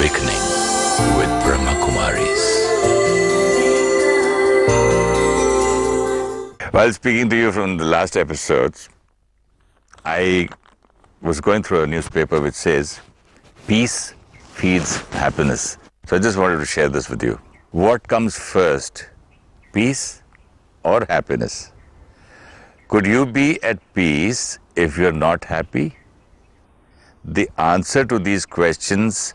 Awakening with Brahmakumaris. While speaking to you from the last episodes, I was going through a newspaper which says, peace feeds happiness. So I just wanted to share this with you. What comes first, peace or happiness? Could you be at peace if you're not happy? The answer to these questions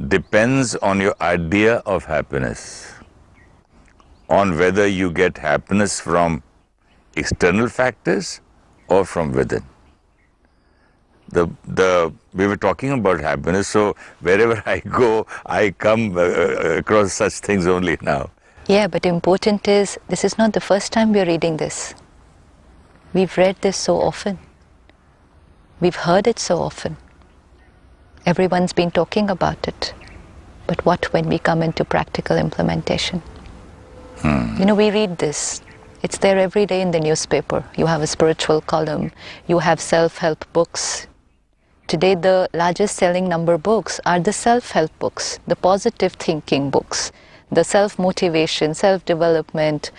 depends on your idea of happiness, on whether you get happiness from external factors or from within. We were talking about happiness, so wherever I go, I come across such things only now. Yeah, but important is, this is not the first time we're reading this. We've read this so often. We've heard it so often. Everyone's been talking about it. But what when we come into practical implementation? You know, we read this. It's there every day in the newspaper. You have a spiritual column. You have self-help books. Today, the largest selling number books are the self-help books, the positive thinking books, the self-motivation, self-development,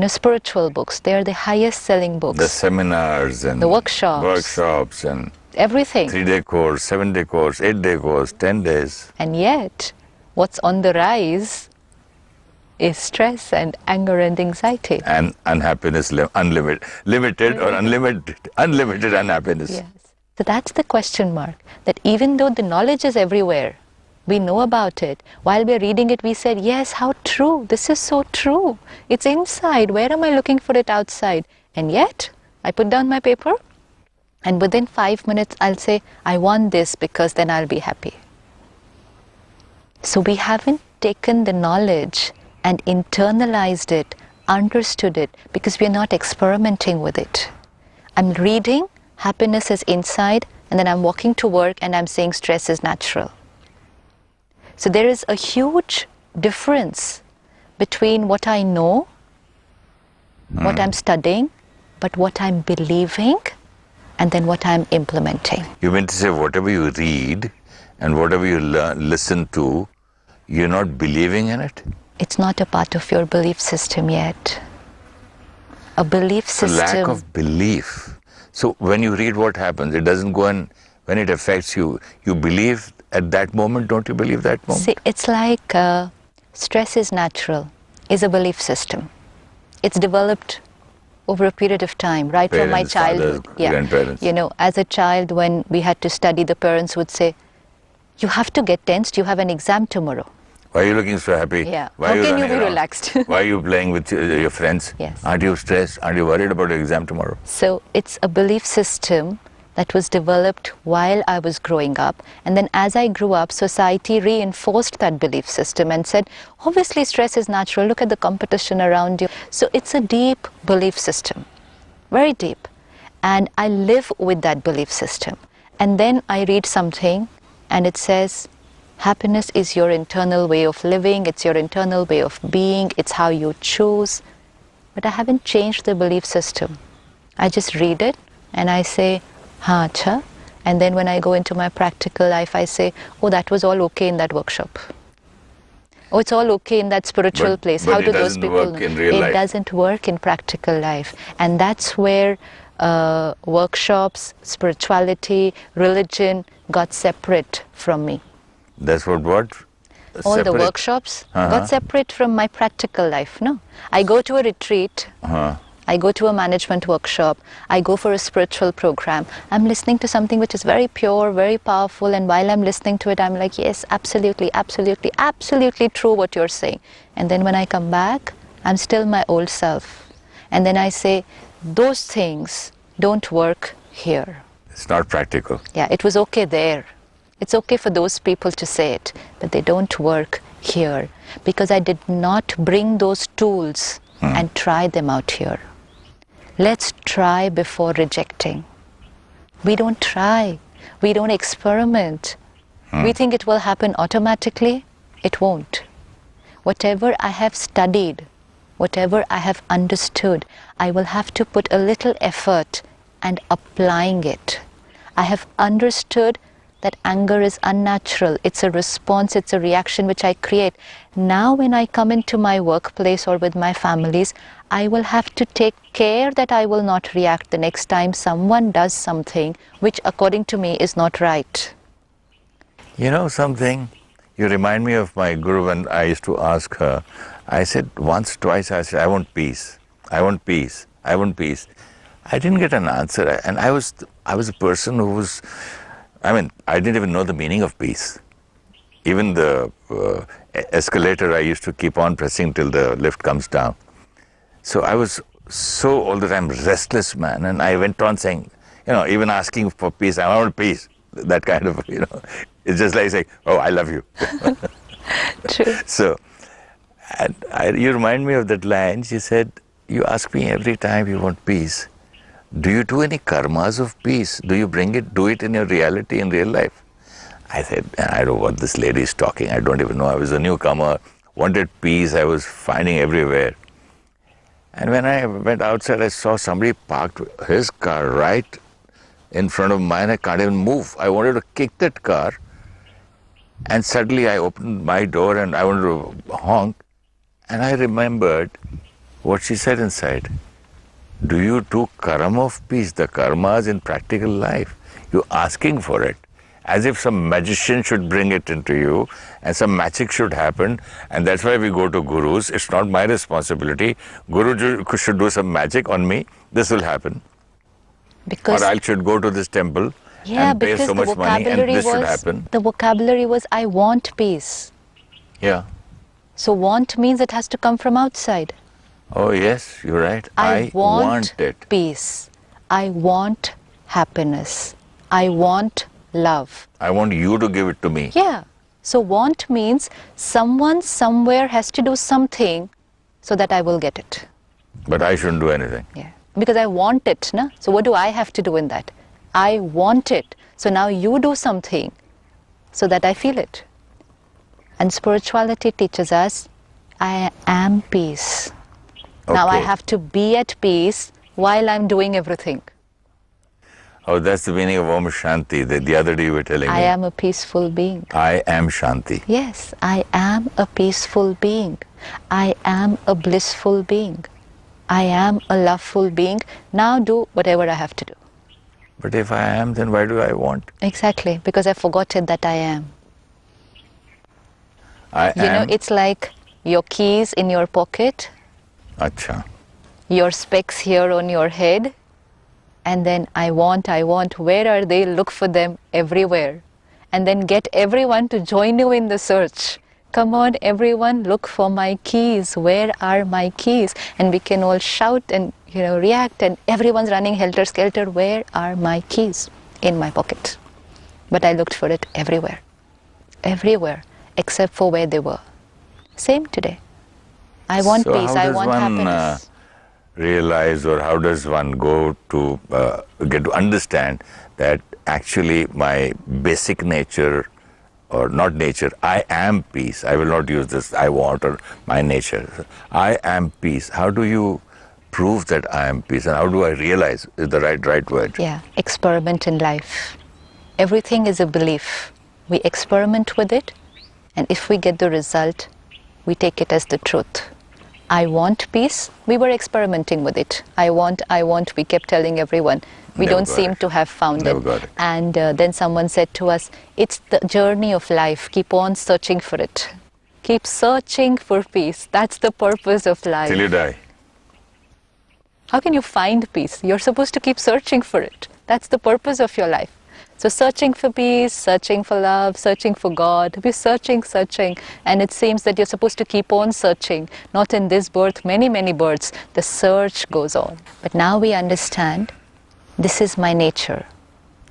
spiritual books. They are the highest selling books. The seminars and the workshops and everything. 3-day course, 7-day course, 8-day course, 10 days. And yet, what's on the rise is stress and anger and anxiety. And unhappiness, unlimited unhappiness. Yes. So that's the question mark. That even though the knowledge is everywhere, we know about it. While we're reading it, we said, yes, how true. This is so true. It's inside. Where am I looking for it outside? And yet, I put down my paper, and within 5 minutes, I'll say, I want this because then I'll be happy. So we haven't taken the knowledge and internalized it, understood it, because we're not experimenting with it. I'm reading, happiness is inside, and then I'm walking to work and I'm saying stress is natural. So there is a huge difference between what I know, what I'm studying, but what I'm believing, and then what I'm implementing. You mean to say whatever you read and whatever you listen to, you're not believing in it? It's not a part of your belief system yet. A belief system. Lack of belief. So when you read what happens, it doesn't go and when it affects you, you believe at that moment, don't you believe that moment? See, it's like stress is natural, is a belief system. It's developed over a period of time, right from my childhood. Fathers, grandparents. As a child, when we had to study, the parents would say, you have to get tensed, you have an exam tomorrow. Why are you looking so happy? Yeah. Why How can you be relaxed? Why are you playing with your friends? Yes. Aren't you stressed? Aren't you worried about your exam tomorrow? So it's a belief system that was developed while I was growing up. And then as I grew up, society reinforced that belief system and said, obviously stress is natural, look at the competition around you. So it's a deep belief system, very deep. And I live with that belief system. And then I read something and it says, happiness is your internal way of living, it's your internal way of being, it's how you choose. But I haven't changed the belief system. I just read it and I say, हाँ अच्छा, and then when I go into my practical life, I say, oh, that was all okay in that workshop. Oh, it's all okay in that spiritual place. But how do those people know? It doesn't work in practical life. And that's where workshops, spirituality, religion got separate from me. That's what? All the workshops got separate from my practical life, no? I go to a retreat. I go to a management workshop, I go for a spiritual program, I'm listening to something which is very pure, very powerful, and while I'm listening to it, I'm like, yes, absolutely, absolutely, absolutely true what you're saying. And then when I come back, I'm still my old self. And then I say, those things don't work here. It's not practical. Yeah, it was okay there. It's okay for those people to say it, but they don't work here. Because I did not bring those tools and try them out here. Let's try before rejecting. We don't try. We don't experiment. We think it will happen automatically. It won't. Whatever I have studied, whatever I have understood, I will have to put a little effort and applying it. I have understood that anger is unnatural. It's a response, it's a reaction which I create. Now when I come into my workplace or with my families, I will have to take care that I will not react the next time someone does something which according to me is not right. You know something? You remind me of my guru when I used to ask her. I said once, twice, I said, I want peace. I want peace. I want peace. I didn't get an answer. And I was a person who was, I didn't even know the meaning of peace. Even the escalator, I used to keep on pressing till the lift comes down. So I was so all the time restless, man. And I went on saying, even asking for peace, I want peace. That kind of, it's just like saying, oh, I love you. True. So, you remind me of that line. She said, you ask me every time you want peace, do you do any karmas of peace? Do you do it in your reality, in real life? I said, I don't know what this lady is talking. I don't even know. I was a newcomer, wanted peace. I was finding everywhere. And when I went outside, I saw somebody parked his car right in front of mine. I can't even move. I wanted to kick that car. And suddenly I opened my door and I wanted to honk. And I remembered what she said inside. Do you do karma of peace, the karmas in practical life? You're asking for it. As if some magician should bring it into you and some magic should happen. And that's why we go to gurus. It's not my responsibility. Guru should do some magic on me. This will happen. Or I should go to this temple and pay so much money and this should happen. The vocabulary was, I want peace. Yeah. So want means it has to come from outside. Oh yes, you're right. I want it. Peace. I want happiness. I want love. I want you to give it to me. Yeah. So want means someone somewhere has to do something so that I will get it. But I shouldn't do anything. Yeah. Because I want it, na? So what do I have to do in that? I want it. So now you do something so that I feel it. And spirituality teaches us, I am peace. Okay. Now I have to be at peace while I'm doing everything. Oh, that's the meaning of Om Shanti. The other day you were telling me. I am a peaceful being. I am Shanti. Yes, I am a peaceful being. I am a blissful being. I am a loveful being. Now do whatever I have to do. But if I am, then why do I want? Exactly, because I forgotten that I am. I am. It's like your keys in your pocket. Acha. Your specs here on your head. And then I want, where are they? Look for them everywhere. And then get everyone to join you in the search. Come on, everyone, look for my keys. Where are my keys? And we can all shout and react, and everyone's running helter-skelter. Where are my keys? In my pocket. But I looked for it everywhere. Everywhere, except for where they were. Same today. I want peace, I want happiness. Realize, or how does one go to get to understand that actually my basic nature, or not nature, I am peace. I will not use this I want or my nature. I am peace. How do you prove that I am peace, and how do I realize is the right word? Yeah, experiment in life. Everything is a belief. We experiment with it, and if we get the result, we take it as the truth. I want peace. We were experimenting with it. I want. We kept telling everyone. We don't seem to have found it. And then someone said to us, it's the journey of life. Keep on searching for it. Keep searching for peace. That's the purpose of life. Till you die. How can you find peace? You're supposed to keep searching for it. That's the purpose of your life. So searching for peace, searching for love, searching for God. We're searching. And it seems that you're supposed to keep on searching. Not in this birth, many births. The search goes on. But now we understand, this is my nature.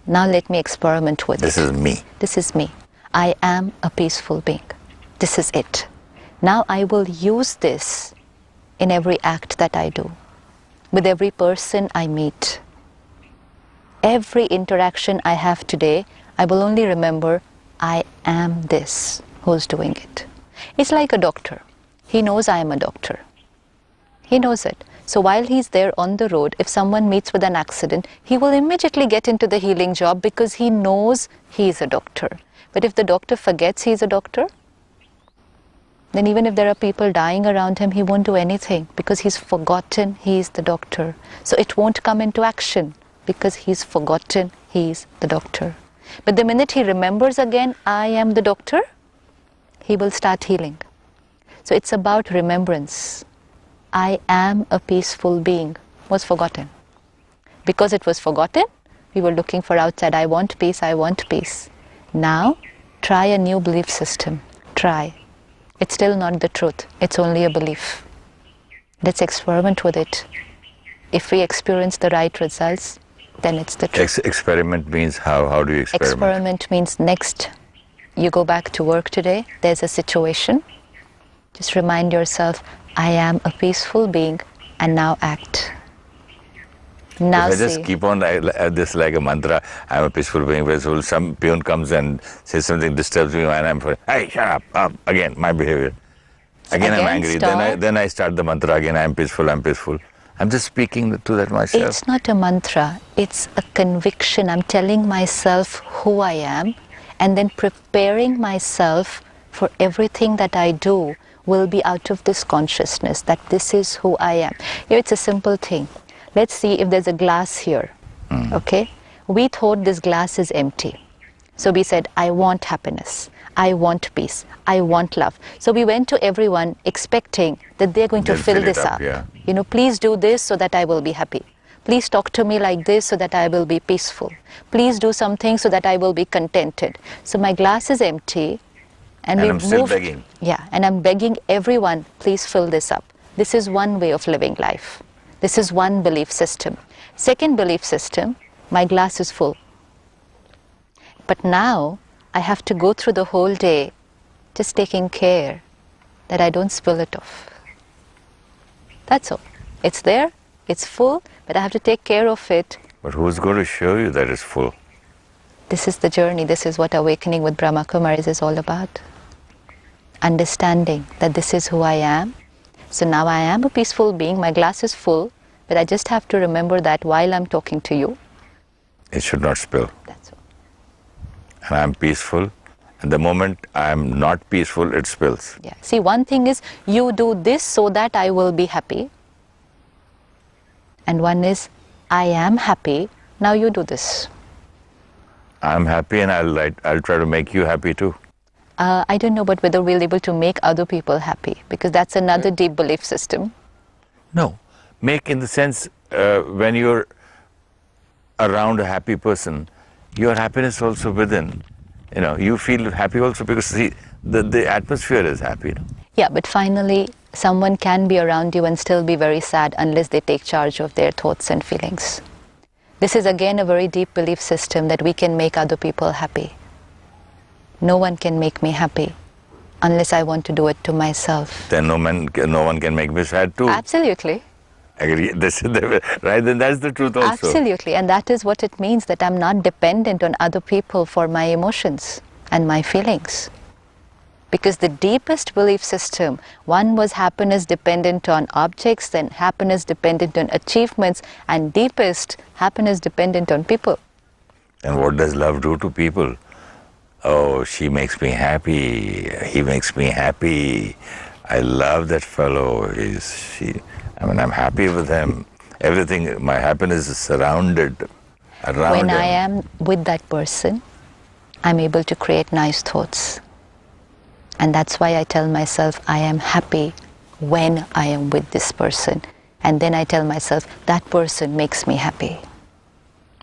Now let me experiment with it. This is me. This is me. I am a peaceful being. This is it. Now I will use this in every act that I do. With every person I meet. Every interaction I have today, I will only remember, I am this who's doing it. It's like a doctor. He knows I am a doctor. He knows it. So while he's there on the road, if someone meets with an accident, he will immediately get into the healing job because he knows he is a doctor. But if the doctor forgets he is a doctor, then even if there are people dying around him, he won't do anything because he's forgotten he is the doctor. So it won't come into action because he's forgotten he is the doctor. But the minute he remembers again, I am the doctor, he will start healing. So it's about remembrance. I am a peaceful being was forgotten. Because it was forgotten, we were looking for outside, I want peace, I want peace. Now, try a new belief system. Try. It's still not the truth. It's only a belief. Let's experiment with it. If we experience the right results, then it's the truth. Experiment means how? How do you experiment? Experiment means next, you go back to work today, there's a situation. Just remind yourself, I am a peaceful being, and now act. Now if I just keep on this like a mantra, I'm a peaceful being, but some peon comes and says something disturbs me, and I'm hey, shut up, again, my behavior. Again I'm angry, then I start the mantra again, I'm peaceful, I'm peaceful. I'm just speaking to that myself. It's not a mantra, it's a conviction. I'm telling myself who I am, and then preparing myself for everything that I do will be out of this consciousness that this is who I am. Here it's a simple thing. Let's see if there's a glass here, okay? We thought this glass is empty. So we said, I want happiness, I want peace, I want love. So we went to everyone expecting that they're going to fill this up. Yeah. You know, please do this so that I will be happy. Please talk to me like this so that I will be peaceful. Please do something so that I will be contented. So my glass is empty. And I'm still begging. Yeah, and I'm begging everyone, please fill this up. This is one way of living life. This is one belief system. Second belief system, my glass is full. But now I have to go through the whole day just taking care that I don't spill it off. That's all. It's there, it's full, but I have to take care of it. But who's going to show you that it's full? This is the journey. This is what awakening with Brahmakumaris is all about. Understanding that this is who I am. So now I am a peaceful being, my glass is full, but I just have to remember that while I'm talking to you. It should not spill. That's all. And I'm peaceful, and the moment I'm not peaceful, it spills. Yeah. See, one thing is, you do this so that I will be happy. And one is, I am happy, now you do this. I'm happy, and I'll try to make you happy too. I don't know, but whether we'll be able to make other people happy, because that's another deep belief system. No, make in the sense when you're around a happy person, your happiness also within. You know, you feel happy also because the atmosphere is happy. You know? Yeah, but finally, someone can be around you and still be very sad unless they take charge of their thoughts and feelings. This is again a very deep belief system that we can make other people happy. No one can make me happy unless I want to do it to myself. Then no one can make me sad too. Absolutely. Agree. Right, then that's the truth also. Absolutely, and that is what it means, that I'm not dependent on other people for my emotions and my feelings. Because the deepest belief system, one was happiness dependent on objects, then happiness dependent on achievements, and deepest, happiness dependent on people. And what does love do to people? Oh, she makes me happy, he makes me happy, I love that fellow, I'm happy with him. Everything, my happiness is surrounded around When him. I am with that person, I'm able to create nice thoughts. And that's why I tell myself I am happy when I am with this person. And then I tell myself that person makes me happy.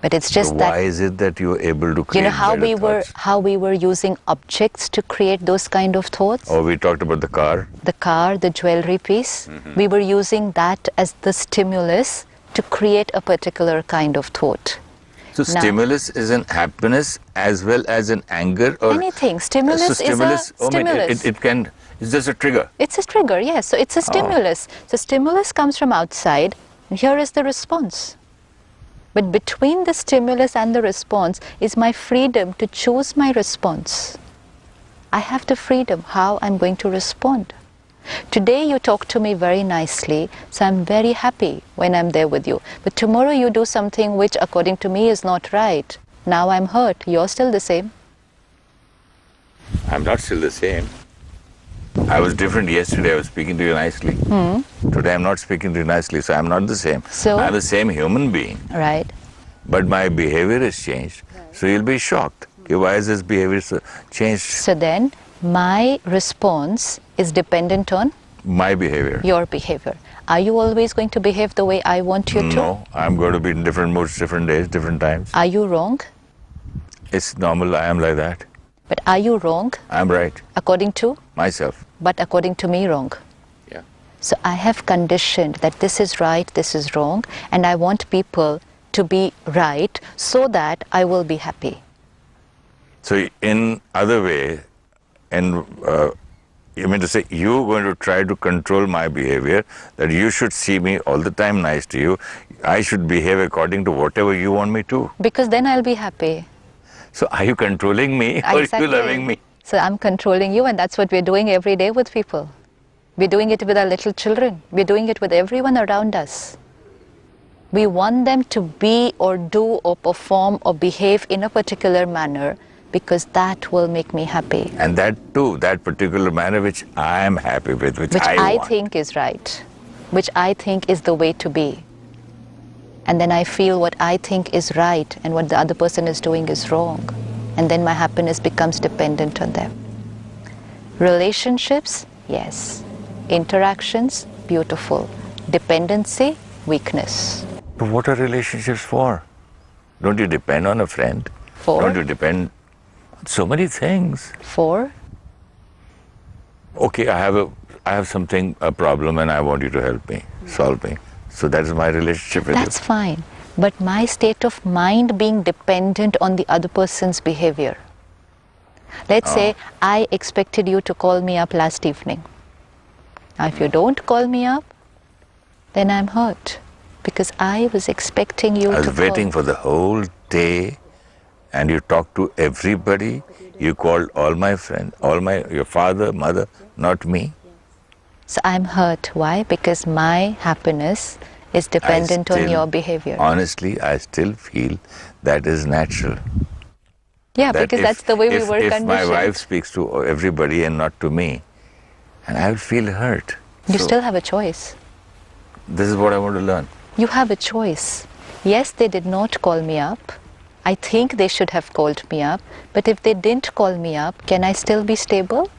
But it's just Why is it that you're able to create how we were using objects to create those kind of thoughts? Oh, we talked about the car. The car, the jewelry piece. We were using that as the stimulus to create a particular kind of thought. So stimulus is an happiness as well as an anger, or anything. Stimulus is a stimulus. It's just a trigger. It's a trigger, yes. So it's a stimulus. So stimulus comes from outside, and here is the response. But between the stimulus and the response is my freedom to choose my response. I have the freedom how I'm going to respond. Today you talk to me very nicely, so I'm very happy when I'm there with you. But tomorrow you do something which according to me is not right. Now I'm hurt. You're still the same. I'm not still the same. I was different yesterday. I was speaking to you nicely. Today I'm not speaking to you nicely, so I'm not the same. So, I'm the same human being. Right. But my behavior has changed. So you'll be shocked. Okay, why is this behavior changed? So then my response is dependent on My behavior. your behavior. Are you always going to behave the way I want you to? No, I'm going to be in different moods, different days, different times. Are you wrong? It's normal. I am like that. But are you wrong I'm right. according to? Myself. But according to me, wrong. Yeah. So I have conditioned that this is right, this is wrong, and I want people to be right so that I will be happy. So in other way, and you mean to say you're going to try to control my behavior, that you should see me all the time nice to you. I should behave according to whatever you want me to. Because then I'll be happy. So are you controlling me or are you loving me? So I'm controlling you, and that's what we're doing every day with people. We're doing it with our little children. We're doing it with everyone around us. We want them to be or do or perform or behave in a particular manner because that will make me happy. And that too, that particular manner which I am happy with, which I I want. think is right, which I think is the way to be. And then I feel what I think is right and what the other person is doing is wrong. And then my happiness becomes dependent on them. Relationships, yes. Interactions, beautiful. Dependency, weakness. But what are relationships for? Don't you depend on a friend? For? Don't you depend on so many things? For? Okay, I have something, a problem, and I want you to help me, solve me. So that is my relationship with That's you. fine. But my state of mind being dependent on the other person's behavior. Let's say I expected you to call me up last evening. Now if you don't call me up, then I'm hurt. Because I was expecting you to call. I was waiting for the whole day, and you talked to everybody. You called all my friends, your father, mother, not me. So I'm hurt. Why? Because my happiness is dependent on your behavior. Honestly, I still feel that is natural. Yeah, because that's the way we were If conditioned. my wife speaks to everybody and not to me, and I will feel hurt. You So still have a choice. This is what I want to learn. You have a choice. Yes, they did not call me up. I think they should have called me up. But if they didn't call me up, can I still be stable?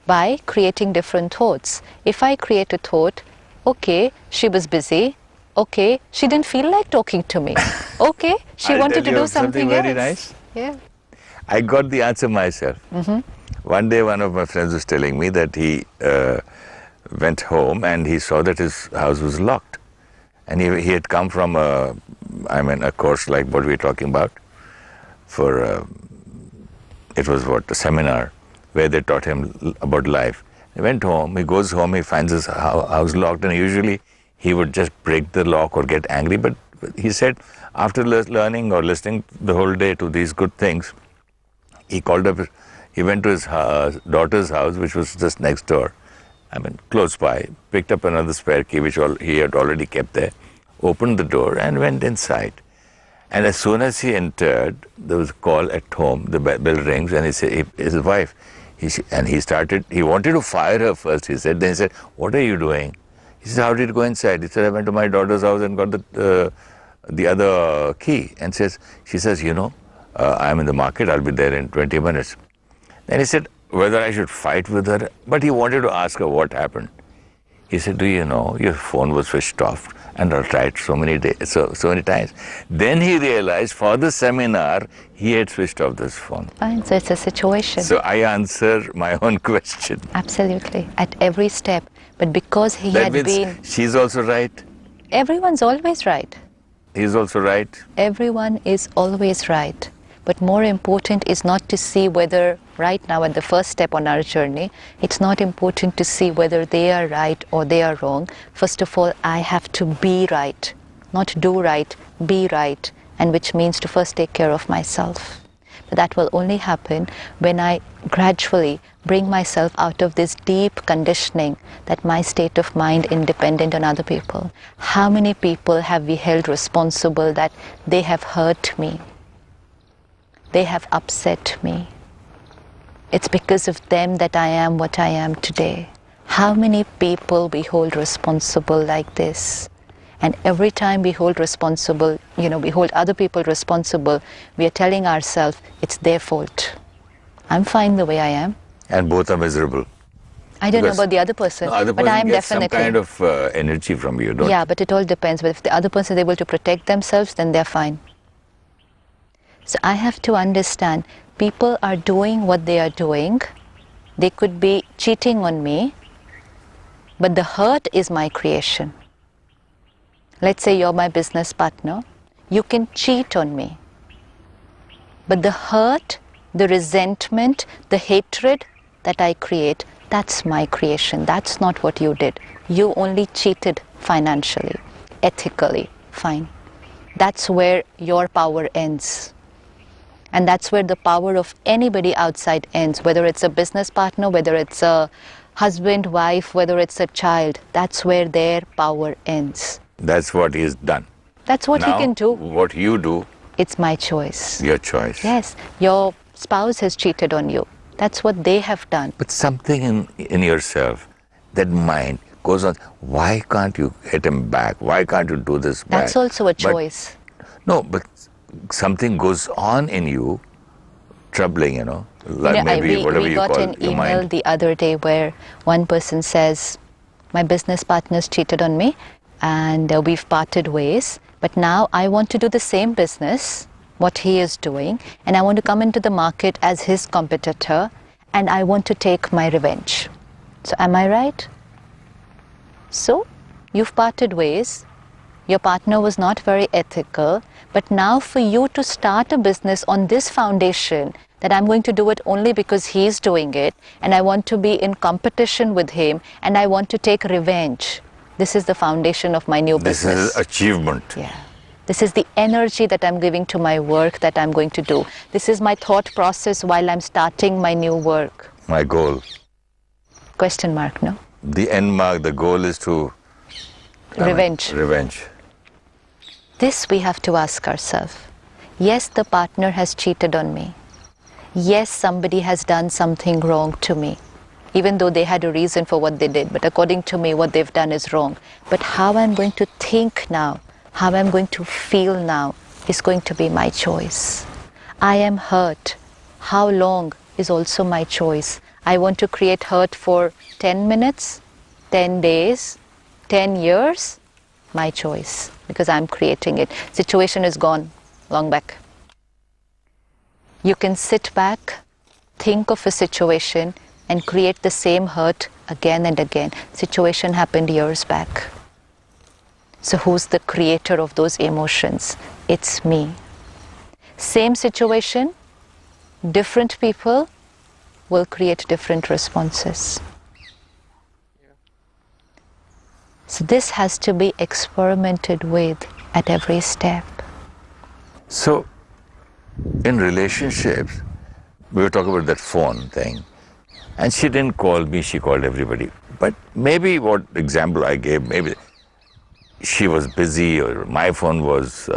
By creating different thoughts. If I create a thought, okay, she was busy. Okay, she didn't feel like talking to me. Okay, she I'll wanted tell to you do something very else. nice. Yeah. I got the answer myself. One day, one of my friends was telling me that he went home and he saw that his house was locked. And he had come from a course like what we're talking about. It was a seminar where they taught him about life. He went home, he goes home, he finds his house locked, and usually he would just break the lock or get angry. But he said, after learning or listening the whole day to these good things, he went to his daughter's house, which was just next door, close by, picked up another spare key, which he had already kept there, opened the door and went inside. And as soon as he entered, there was a call at home, the bell rings, and he said, his wife, he wanted to fire her first, he said. Then he said, what are you doing? He said, how did you go inside? He said, I went to my daughter's house and got the other key. And she says, I'm in the market, I'll be there in 20 minutes. Then he said, whether I should fight with her, but he wanted to ask her what happened. He said, do you know, your phone was switched off, and I tried so many times. Then he realized for the seminar, he had switched off this phone. Fine, so it's a situation. So I answer my own question. Absolutely, at every step. But because he That had means been... she's also right, Everyone's always right. he's also right. Everyone is always right. But more important is not to see whether, right now at the first step on our journey, it's not important to see whether they are right or they are wrong. First of all, I have to be right, not do right, be right, and which means to first take care of myself. But that will only happen when I gradually bring myself out of this deep conditioning that my state of mind independent on other people. How many people have we held responsible that they have hurt me? They have upset me. It's because of them that I am what I am today. How many people we hold responsible like this? And every time we hold responsible, we hold other people responsible, we are telling ourselves it's their fault. I'm fine the way I am. And both are miserable. I don't know about the other person, but I am definitely. Some kind of energy from you, don't? Yeah, but it all depends. But if the other person is able to protect themselves, then they're fine. So I have to understand, people are doing what they are doing. They could be cheating on me, but the hurt is my creation. Let's say you're my business partner. You can cheat on me. But the hurt, the resentment, the hatred that I create, that's my creation. That's not what you did. You only cheated financially, ethically, fine. That's where your power ends. And that's where the power of anybody outside ends, whether it's a business partner, whether it's a husband, wife, whether it's a child. That's where their power ends. That's what he's done. That's what he can do. What you do. It's my choice. Your choice. Yes. Your spouse has cheated on you. That's what they have done. But something in yourself, that mind goes on, why can't you hit him back? Why can't you do this back? That's also a choice. But something goes on in you, troubling, like maybe whatever you call it. We got an email the other day where one person says, my business partner's cheated on me and we've parted ways, but now I want to do the same business, what he is doing, and I want to come into the market as his competitor, and I want to take my revenge. So am I right? So you've parted ways, your partner was not very ethical, but now for you to start a business on this foundation, that I'm going to do it only because he's doing it, and I want to be in competition with him, and I want to take revenge. This is the foundation of my new business. This is achievement. Yeah. This is the energy that I'm giving to my work that I'm going to do. This is my thought process while I'm starting my new work. My goal. Question mark, no? The end mark, the goal is to... Revenge. Revenge. This we have to ask ourselves. Yes, the partner has cheated on me. Yes, somebody has done something wrong to me, even though they had a reason for what they did. But according to me, what they've done is wrong. But how I'm going to think now, how I'm going to feel now, is going to be my choice. I am hurt. How long is also my choice. I want to create hurt for 10 minutes, 10 days, 10 years, my choice, because I'm creating it. Situation is gone, long back. You can sit back, think of a situation, and create the same hurt again and again. Situation happened years back. So who's the creator of those emotions? It's me. Same situation, different people will create different responses. So this has to be experimented with at every step. So, in relationships, we were talking about that phone thing, and she didn't call me, she called everybody. But maybe what example I gave, maybe she was busy or my phone was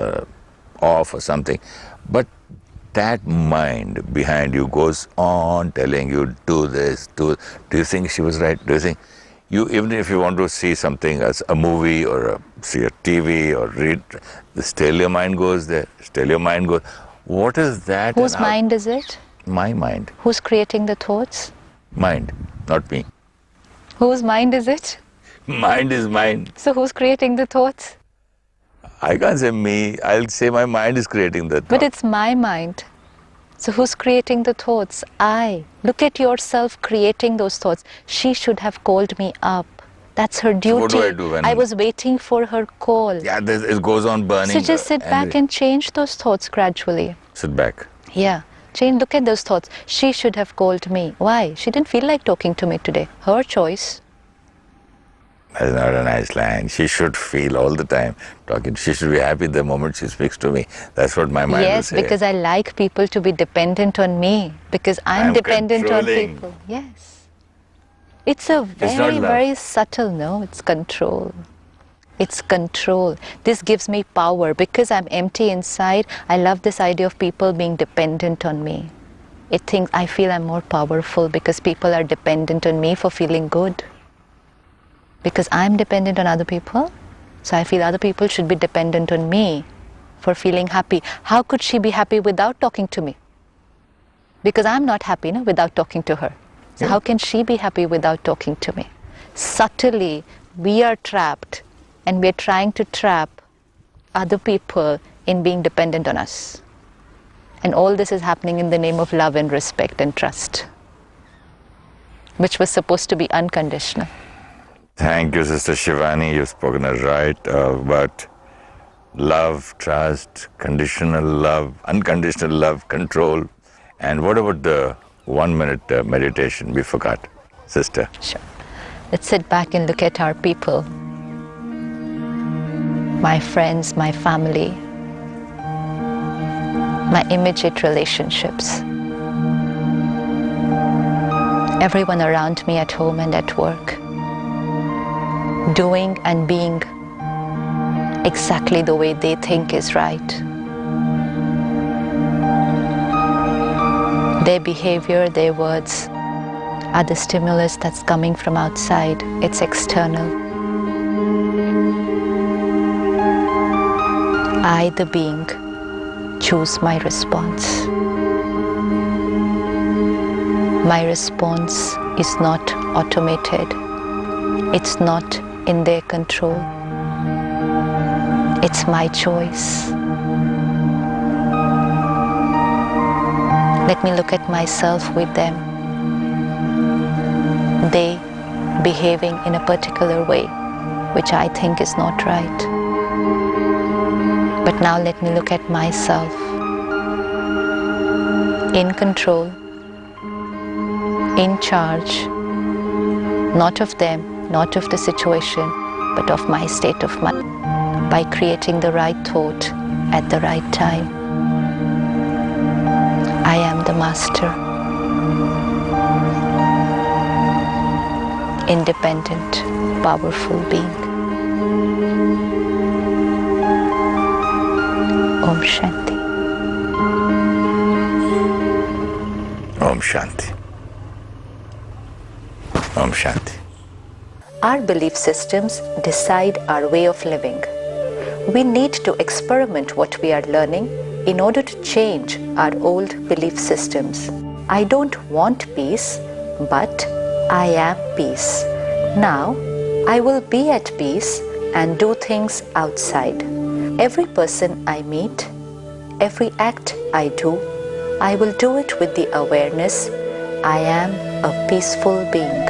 off or something. But that mind behind you goes on telling you, do this, do you think she was right? Do you think even if you want to see something as a movie or see a TV or read, still your mind goes there, still your mind goes. What is that? Whose mind is it? My mind. Who's creating the thoughts? Mind, not me. Whose mind is it? Mind is mine. So who's creating the thoughts? I can't say me, I'll say my mind is creating the thoughts. But it's my mind. So who's creating the thoughts? I. Look at yourself creating those thoughts. She should have called me up. That's her duty. So what do I do when... I was waiting for her call. Yeah, it goes on burning. So just sit back and change those thoughts gradually. Sit back. Yeah. Look at those thoughts. She should have called me. Why? She didn't feel like talking to me today. Her choice. That's not a nice line. She should feel all the time talking. She should be happy the moment she speaks to me. That's what my mind will Yes, say. because I like people to be dependent on me. Because I'm dependent on controlling. people. Yes. It's a It's not very, love. very subtle, no? It's control. It's control. This gives me power. Because I'm empty inside, I love this idea of people being dependent on me. I feel I'm more powerful because people are dependent on me for feeling good. Because I'm dependent on other people, so I feel other people should be dependent on me for feeling happy. How could she be happy without talking to me? Because I'm not happy without talking to her. So how can she be happy without talking to me? Subtly, we are trapped, and we're trying to trap other people in being dependent on us. And all this is happening in the name of love and respect and trust, which was supposed to be unconditional. Thank you, Sister Shivani. You've spoken it right about love, trust, conditional love, unconditional love, control. And what about the 1 minute meditation we forgot, Sister? Sure. Let's sit back and look at our people, my friends, my family, my immediate relationships, everyone around me at home and at work, doing and being exactly the way they think is right. Their behavior, their words are the stimulus that's coming from outside. It's external. I, the being, choose my response. My response is not automated. It's not in their control. It's my choice. Let me look at myself with them. They behaving in a particular way, which I think is not right. But now let me look at myself. In control, in charge, not of them, not of the situation, but of my state of mind, by creating the right thought at the right time. I am the master, independent, powerful being. Om Shanti. Om Shanti. Om Shanti. Our belief systems decide our way of living. We need to experiment what we are learning in order to change our old belief systems. I don't want peace, but I am peace. Now, I will be at peace and do things outside. Every person I meet, every act I do, I will do it with the awareness I am a peaceful being.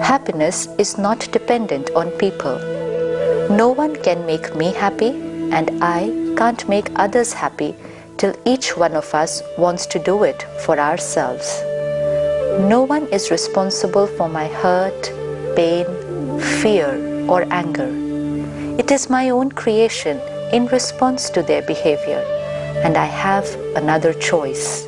Happiness is not dependent on people. No one can make me happy, and I can't make others happy till each one of us wants to do it for ourselves. No one is responsible for my hurt, pain, fear, or anger. It is my own creation in response to their behavior, and I have another choice.